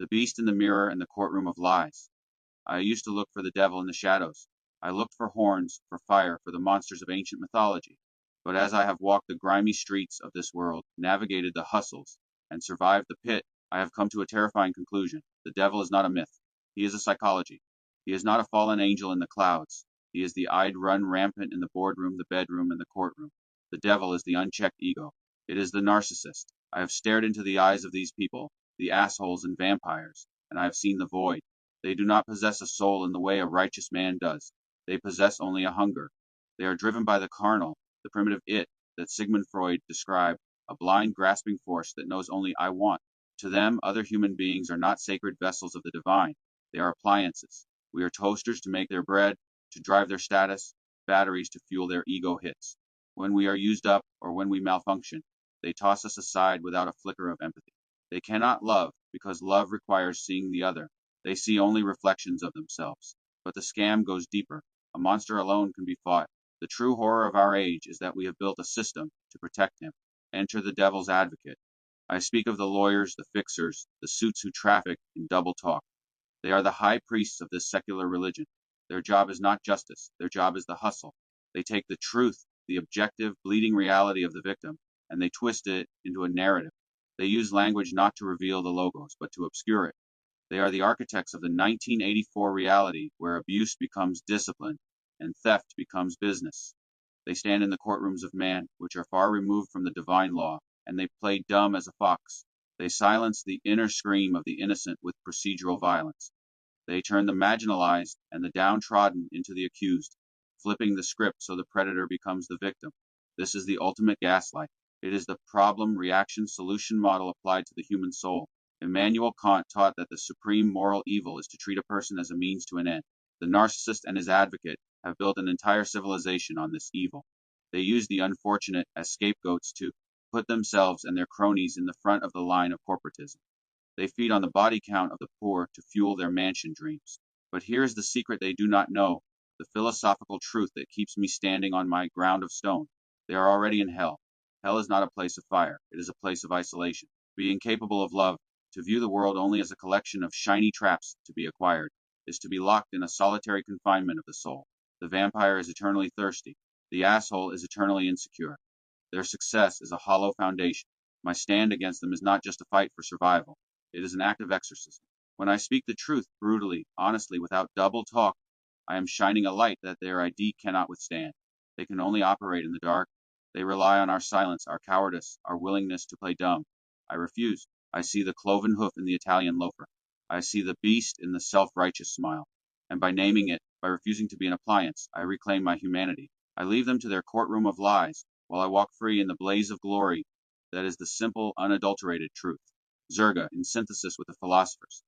The beast in the mirror and the courtroom of lies. I used to look for the devil in the shadows. I looked for horns, for fire, for the monsters of ancient mythology. But as I have walked the grimy streets of this world, navigated the hustles, and survived the pit, I have come to a terrifying conclusion. The devil is not a myth. He is a psychology. He is not a fallen angel in the clouds. He is the I'd run rampant in the boardroom, the bedroom, and the courtroom. The devil is the unchecked ego. It is the narcissist. I have stared into the eyes of these people, the assholes and vampires, and I have seen the void. They do not possess a soul in the way a righteous man does. They possess only a hunger. They are driven by the carnal, the primitive it that Sigmund Freud described, a blind, grasping force that knows only I want. To them, other human beings are not sacred vessels of the divine. They are appliances. We are toasters to make their bread, to drive their status, batteries to fuel their ego hits. When we are used up or when we malfunction, they toss us aside without a flicker of empathy. They cannot love because love requires seeing the other. They see only reflections of themselves. But the scam goes deeper. A monster alone can be fought. The true horror of our age is that we have built a system to protect him. Enter the devil's advocate. I speak of the lawyers, the fixers, the suits who traffic in double talk. They are the high priests of this secular religion. Their job is not justice. Their job is the hustle. They take the truth, the objective, bleeding reality of the victim, and they twist it into a narrative. They use language not to reveal the logos, but to obscure it. They are the architects of the 1984 reality where abuse becomes discipline and theft becomes business. They stand in the courtrooms of man, which are far removed from the divine law, and they play dumb as a fox. They silence the inner scream of the innocent with procedural violence. They turn the marginalized and the downtrodden into the accused, flipping the script so the predator becomes the victim. This is the ultimate gaslight. It is the problem reaction solution model applied to the human soul. Immanuel Kant taught that the supreme moral evil is to treat a person as a means to an end. The narcissist and his advocate have built an entire civilization on this evil. They use the unfortunate as scapegoats to put themselves and their cronies in the front of the line of corporatism. They feed on the body count of the poor to fuel their mansion dreams. But here is the secret they do not know, the philosophical truth that keeps me standing on my ground of stone. They are already in hell. Hell is not a place of fire. It is a place of isolation. Being capable of love, to view the world only as a collection of shiny traps to be acquired, is to be locked in a solitary confinement of the soul. The vampire is eternally thirsty. The asshole is eternally insecure. Their success is a hollow foundation. My stand against them is not just a fight for survival. It is an act of exorcism. When I speak the truth brutally, honestly, without double talk, I am shining a light that their ID cannot withstand. They can only operate in the dark. They rely on our silence, our cowardice, our willingness to play dumb. I refuse. I see the cloven hoof in the Italian loafer. I see the beast in the self-righteous smile. And by naming it, by refusing to be an appliance, I reclaim my humanity. I leave them to their courtroom of lies, while I walk free in the blaze of glory that is the simple, unadulterated truth. Zerga, in synthesis with the philosophers.